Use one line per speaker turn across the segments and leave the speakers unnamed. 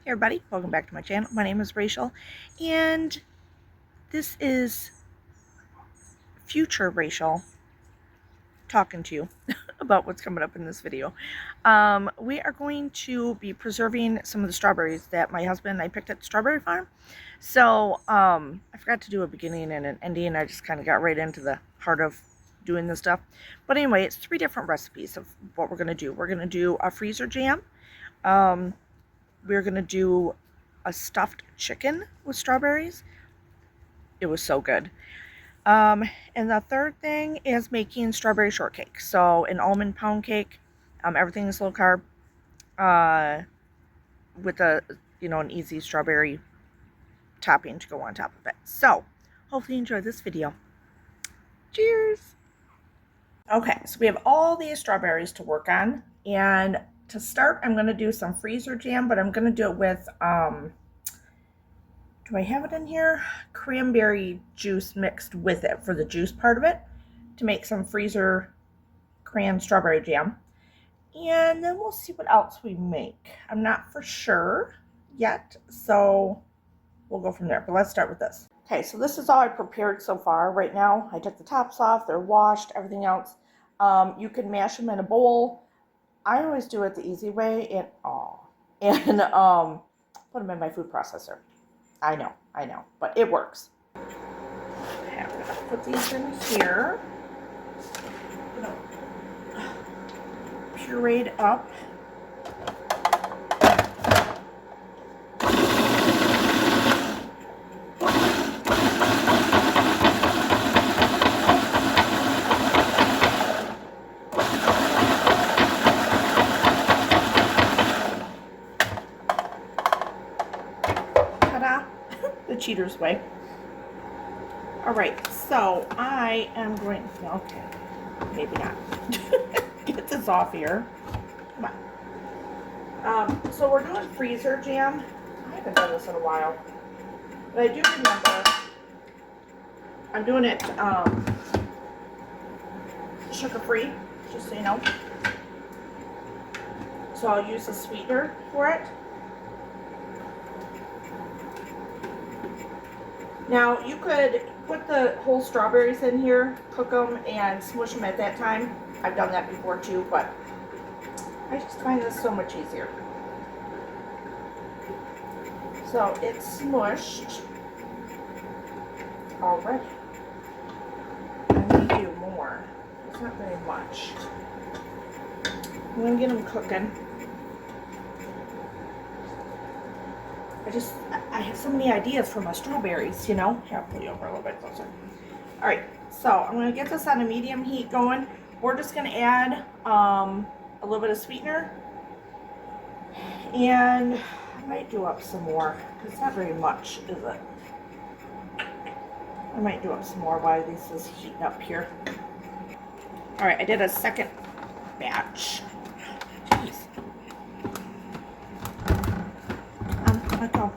Hey everybody, welcome back to my channel. My name is Rachel, and this is future Rachel talking to you about what's coming up in this video. We are going to be preserving some of the strawberries that my husband and I picked at the strawberry farm. So I forgot to do a beginning and an ending. I just kind of got right into the heart of doing this stuff. But anyway, it's 3 different recipes of what we're going to do. We're going to do a freezer jam. We're going to do a stuffed chicken with strawberries. It was so good. And the third thing is making strawberry shortcake. So an almond pound cake. Everything is low carb. With an easy strawberry topping to go on top of it. So hopefully you enjoy this video. Cheers. Okay, so we have all these strawberries to work on, and to start I'm going to do some freezer jam, but I'm going to do it with do I have it in here? Cranberry juice mixed with it for the juice part of it to make some freezer cran strawberry jam. And then we'll see what else we make. I'm not for sure yet, so we'll go from there. But let's start with this. Okay, so this is all I prepared so far. Right now, I took the tops off. They're washed, everything else. You can mash them in a bowl. I always do it the easy way and put them in my food processor. I know, but it works. Okay, I'm gonna put these in here. Pureed up. Ta-da! The cheater's way. Alright, so I am going, okay, maybe not. Get this off here. Come on. So we're doing freezer jam. I haven't done this in a while, but I do remember I'm doing it sugar-free, just so you know. So I'll use a sweetener for it. Now you could put the whole strawberries in here, cook them, and smush them at that time. I've done that before too, but I just find this so much easier. So it's smushed already. I need to do more. It's not very much. I'm gonna get them cooking. I have so many ideas for my strawberries, you know. Here, I'll pull you over a little bit closer. All right, so I'm gonna get this on a medium heat going. We're just gonna add a little bit of sweetener, and I might do up some more. It's not very much, is it? I might do up some more while this is heating up here. All right, I did a second batch. Jeez. Let go.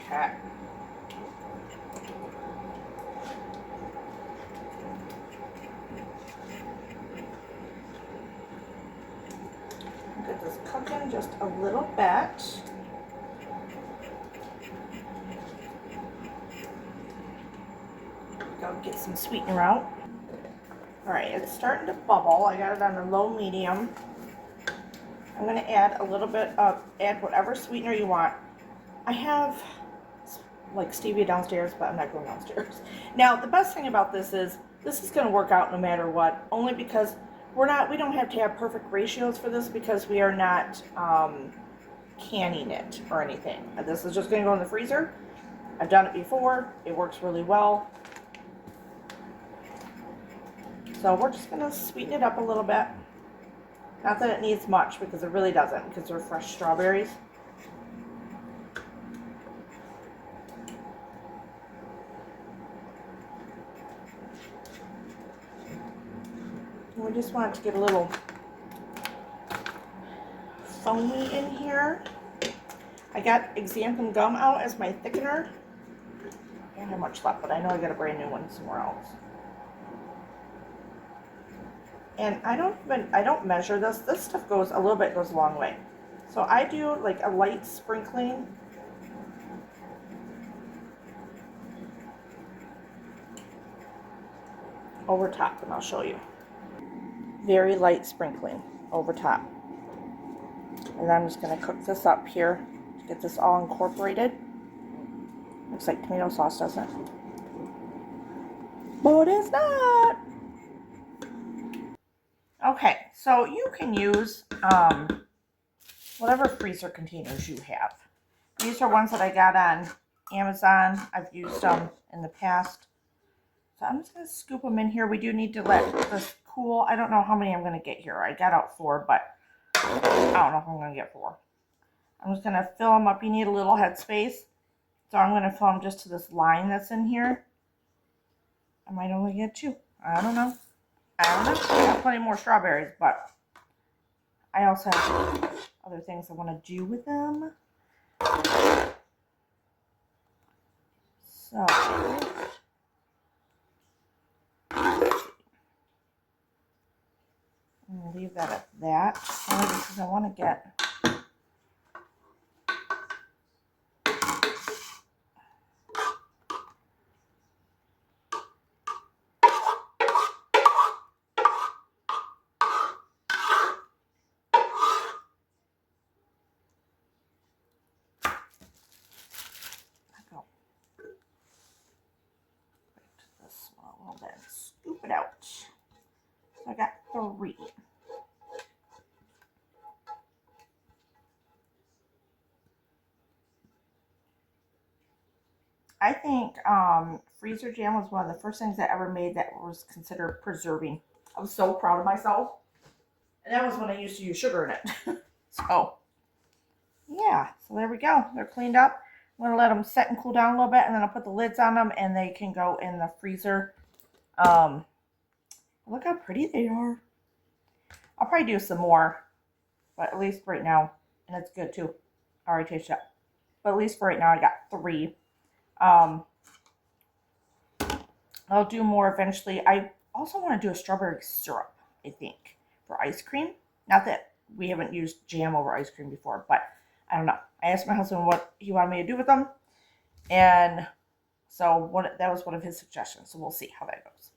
Okay. Get this cooking just a little bit. Go get some sweetener out. Alright, it's starting to bubble. I got it on a low medium. I'm going to add a little bit of, add whatever sweetener you want. I have like stevia downstairs, but I'm not going downstairs. Now, the best thing about this is going to work out no matter what, only because we don't have to have perfect ratios for this because we are not canning it or anything. This is just going to go in the freezer. I've done it before. It works really well. So we're just going to sweeten it up a little bit. Not that it needs much, because it really doesn't, because they're fresh strawberries. We just want it to get a little foamy in here. I got xanthan gum out as my thickener. I don't have much left, but I know I got a brand new one somewhere else. And I don't measure this. This stuff goes a little bit, goes a long way. So I do like a light sprinkling. Over top, and I'll show you. Very light sprinkling over top. And then I'm just going to cook this up here to get this all incorporated. Looks like tomato sauce, doesn't it? But it's not. Okay, so you can use whatever freezer containers you have. These are ones that I got on Amazon. I've used them in the past. So I'm just going to scoop them in here. We do need to let this cool. I don't know how many I'm going to get here. I got out 4, but I don't know if I'm going to get 4. I'm just going to fill them up. You need a little head space. So I'm going to fill them just to this line that's in here. I might only get 2. I don't know. I have plenty more strawberries, but I also have other things I want to do with them. So I'm going to leave that at that. Only because I want to get this one a little bit and scoop it out. So I got 3. I think freezer jam was one of the first things I ever made that was considered preserving. I was so proud of myself. And that was when I used to use sugar in it. So, yeah. So there we go. They're cleaned up. I'm going to let them set and cool down a little bit. And then I'll put the lids on them. And they can go in the freezer. Look how pretty they are. I'll probably do some more. But at least right now. And it's good too. I already tasted it. But at least for right now, I got 3. I'll do more eventually. I also want to do a strawberry syrup, I think, for ice cream. Not that we haven't used jam over ice cream before, but I don't know. I asked my husband what he wanted me to do with them, and so that was one of his suggestions. So we'll see how that goes.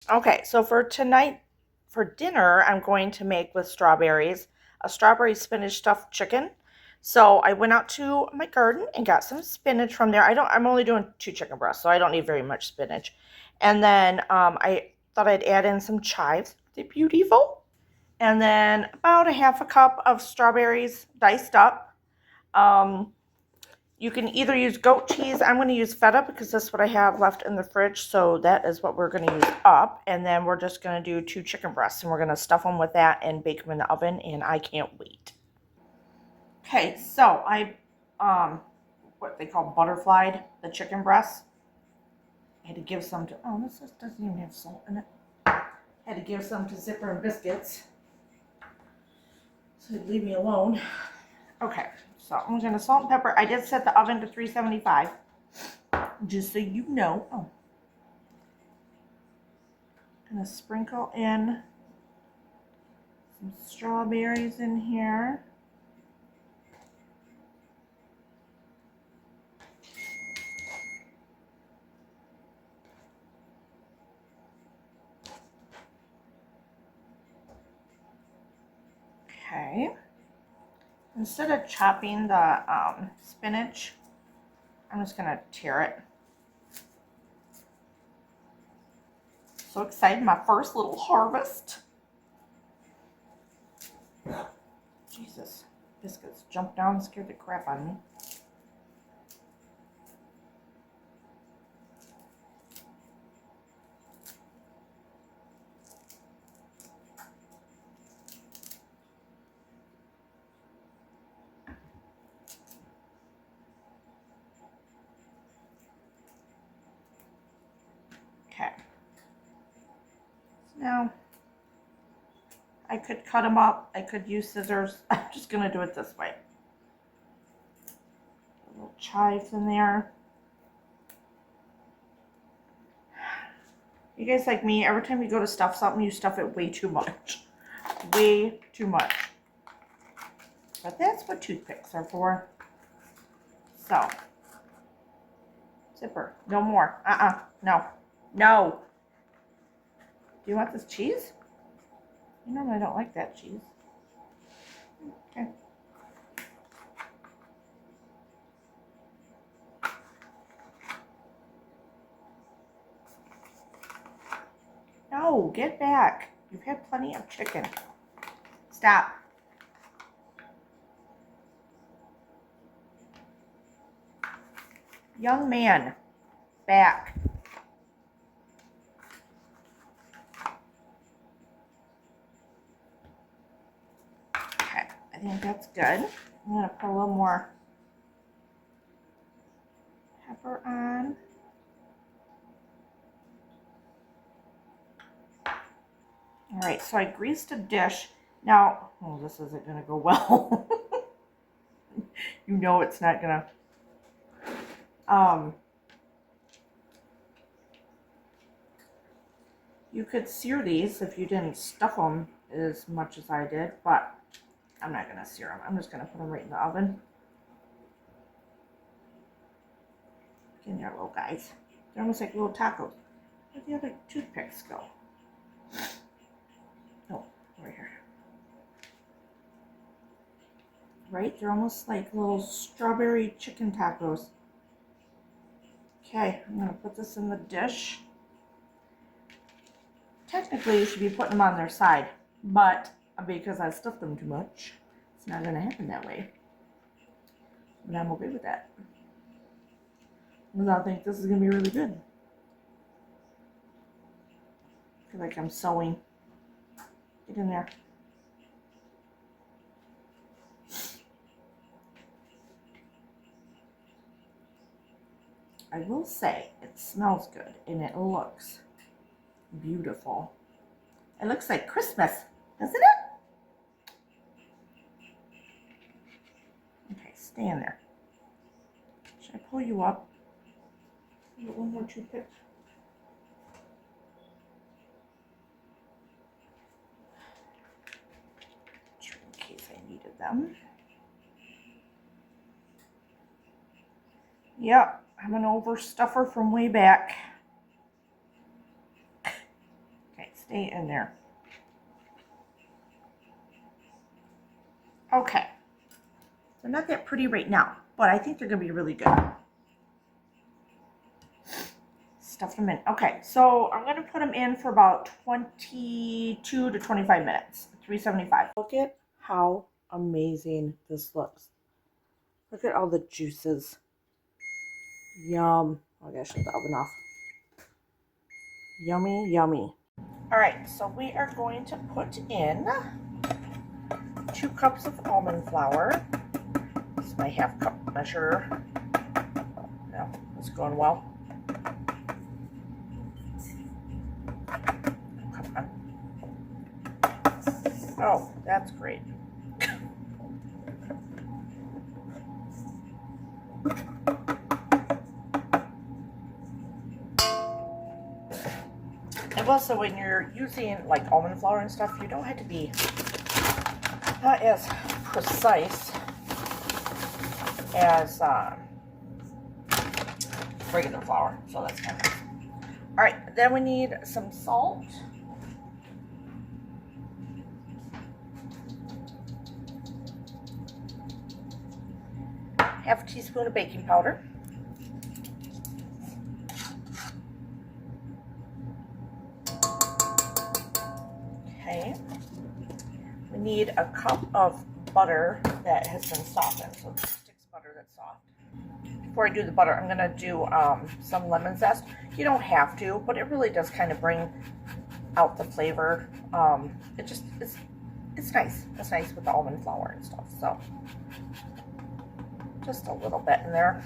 Okay, so for tonight, for dinner, I'm going to make with strawberries a strawberry spinach stuffed chicken. So I went out to my garden and got some spinach from there. I'm only doing 2 chicken breasts, so I don't need very much spinach. And then I thought I'd add in some chives. They're beautiful. And then about a half a cup of strawberries diced up. You can either use goat cheese. I'm going to use feta because that's what I have left in the fridge. So that is what we're going to use up. And then we're just going to do 2 chicken breasts. And we're going to stuff them with that and bake them in the oven. And I can't wait. Okay, so I, what they call butterflied the chicken breasts. I had to give some to, oh, this doesn't even have salt in it. Had to give some to Zipper and Biscuits. So he'd leave me alone. Okay, so I'm going to salt and pepper. I did set the oven to 375. Just so you know. Oh. Going to sprinkle in some strawberries in here. Okay. Instead of chopping the spinach, I'm just going to tear it. So excited, my first little harvest. Jesus, Biscuits jumped down and scared the crap out of me. Okay. Now, I could cut them up. I could use scissors. I'm just going to do it this way. A little chives in there. You guys like me, every time you go to stuff something, you stuff it way too much. Way too much. But that's what toothpicks are for. So, zipper, no more. No. No. Do you want this cheese? You normally don't like that cheese. Okay. No, get back. You've had plenty of chicken. Stop. Young man, back. Okay, I think that's good. I'm gonna put a little more pepper on. All right, so I greased a dish. Now, oh, this isn't gonna go well. You know it's not gonna. You could sear these if you didn't stuff them as much as I did, but I'm not gonna sear them. I'm just gonna put them right in the oven. Get in there, little guys. They're almost like little tacos. Where'd the other toothpicks go? Oh, right here. Right? They're almost like little strawberry chicken tacos. Okay, I'm going to put this in the dish. Technically, you should be putting them on their side, but because I stuffed them too much, it's not going to happen that way. But I'm okay with that. Because I think this is going to be really good. I feel like I'm sewing. Get in there. I will say it smells good and it looks beautiful. It looks like Christmas, doesn't it? Okay, stay in there. Should I pull you up? Get one more toothpick. In case I needed them. Yep, I'm an overstuffer from way back. Okay, stay in there. Okay. They're not that pretty right now, but I think they're going to be really good. Stuff them in. Okay, so I'm going to put them in for about 22 to 25 minutes. 375. Look at how amazing this looks. Look at all the juices. Yum. Oh, I gotta shut the oven off. Yummy, yummy. All right, so we are going to put in 2 cups of almond flour. This is my half cup measure. No, it's going well. Come on. Oh, that's great. And also, when you're using like almond flour and stuff, you don't have to be not as precise as regular flour, so that's kind of nice. All right, then we need some salt. Half a teaspoon of baking powder. Okay. We need a cup of butter that has been softened, so this sticks butter that's soft. Before I do the butter, I'm going to do some lemon zest. You don't have to, but it really does kind of bring out the flavor. It's nice. It's nice with the almond flour and stuff, so just a little bit in there.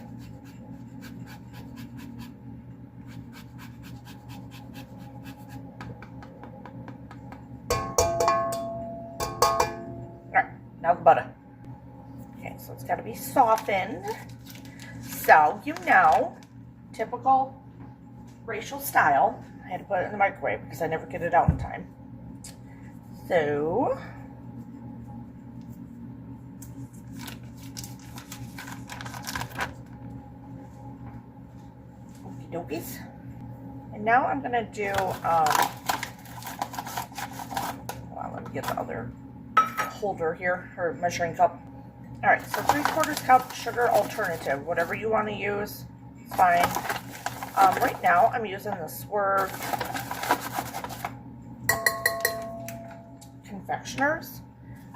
How's the butter? Okay, so it's got to be softened. So, you know, typical racial style, I had to put it in the microwave because I never get it out in time. So, okie dokies. And now I'm going to do, hold on, let me get the other holder here, or measuring cup. All right, so 3/4 cup sugar alternative, whatever you want to use, it's fine. Right now, I'm using the Swerve confectioners.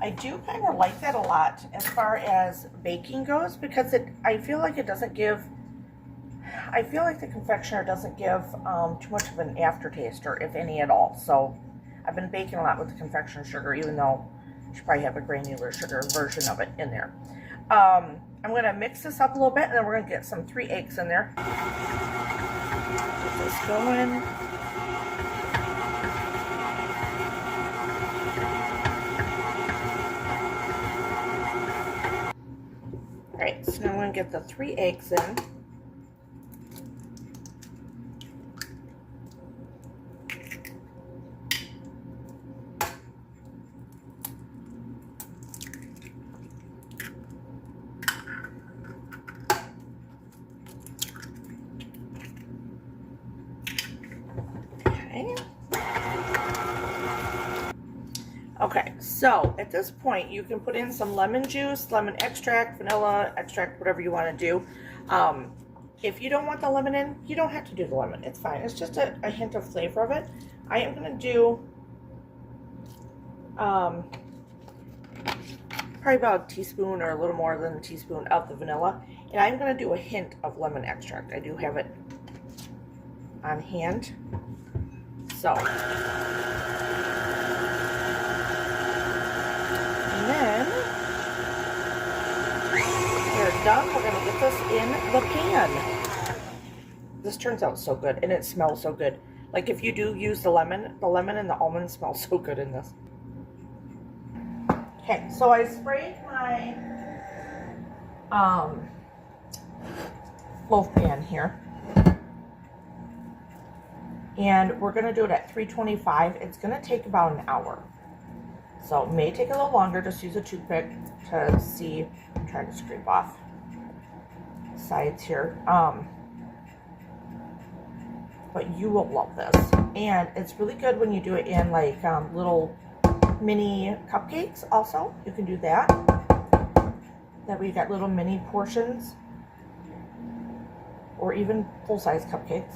I do kind of like that a lot as far as baking goes because I feel like it doesn't give, I feel like the confectioner doesn't give too much of an aftertaste, or if any at all. So I've been baking a lot with the confectioner sugar, even though you should probably have a granular sugar version of it in there. I'm going to mix this up a little bit, and then we're going to get some 3 eggs in there. Get this going. Alright, so now I'm going to get the 3 eggs in. Okay, so at this point you can put in some lemon juice, lemon extract, vanilla extract, whatever you want to do. If you don't want the lemon in, you don't have to do the lemon. It's fine. It's just a hint of flavor of it. I am going to do probably about a teaspoon or a little more than a teaspoon of the vanilla. And I'm going to do a hint of lemon extract. I do have it on hand. So, and then we're done. We're going to get this in the pan. This turns out so good, and it smells so good. Like if you do use the lemon and the almond smell so good in this. Okay, so I sprayed my loaf pan here. And we're going to do it at 325. It's going to take about an hour. So it may take a little longer. Just use a toothpick to see. I'm trying to scrape off sides here. But you will love this. And it's really good when you do it in like little mini cupcakes also. You can do that. That way you got little mini portions. Or even full-size cupcakes.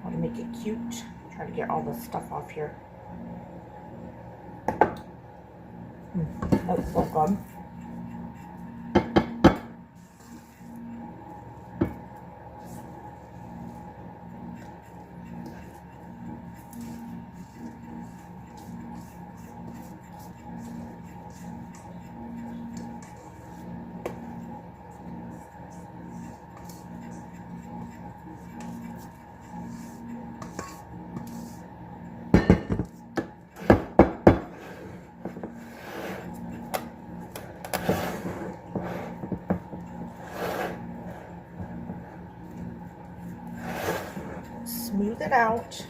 To make it cute. I'm trying to get all this stuff off here. That's so good. Smooth it out.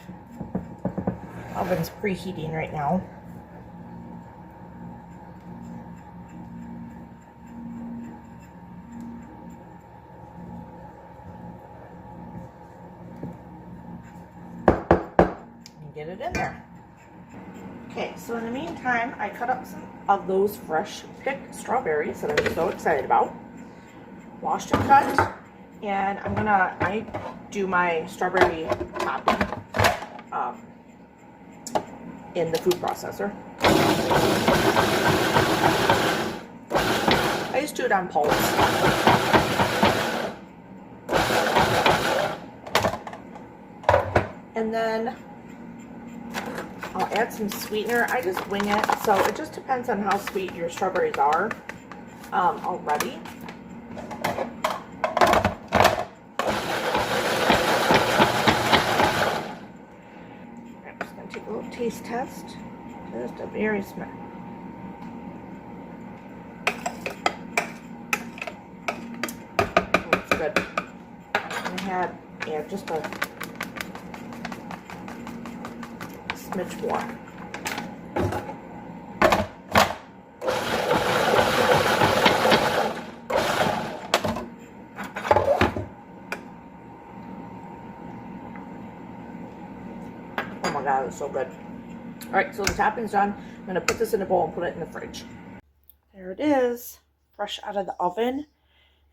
Oven's preheating right now. And get it in there. Okay, so in the meantime, I cut up some of those fresh picked strawberries that I'm so excited about. Washed and cut. And I do my strawberry topping in the food processor. I just do it on pulse. And then I'll add some sweetener. I just wing it, so it just depends on how sweet your strawberries are already. Taste test to Just a very small. It's good. And I had, yeah, just a smidge more. Oh my god, it's so good. Alright, so the topping's done. I'm going to put this in a bowl and put it in the fridge. There it is, fresh out of the oven.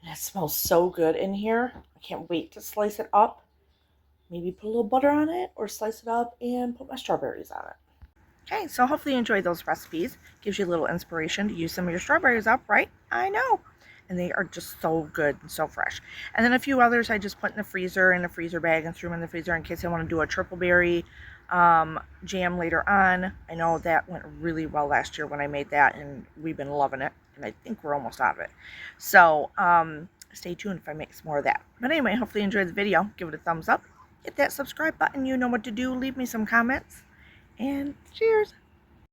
And it smells so good in here. I can't wait to slice it up. Maybe put a little butter on it or slice it up and put my strawberries on it. Okay, so hopefully you enjoyed those recipes. Gives you a little inspiration to use some of your strawberries up, right? I know. And they are just so good and so fresh. And then a few others I just put in the freezer, in a freezer bag, and threw them in the freezer in case I want to do a triple berry jam later on. I know that went really well last year when I made that, and we've been loving it. And I think we're almost out of it. So stay tuned if I make some more of that. But anyway, hopefully you enjoyed the video. Give it a thumbs up. Hit that subscribe button. You know what to do. Leave me some comments. And cheers.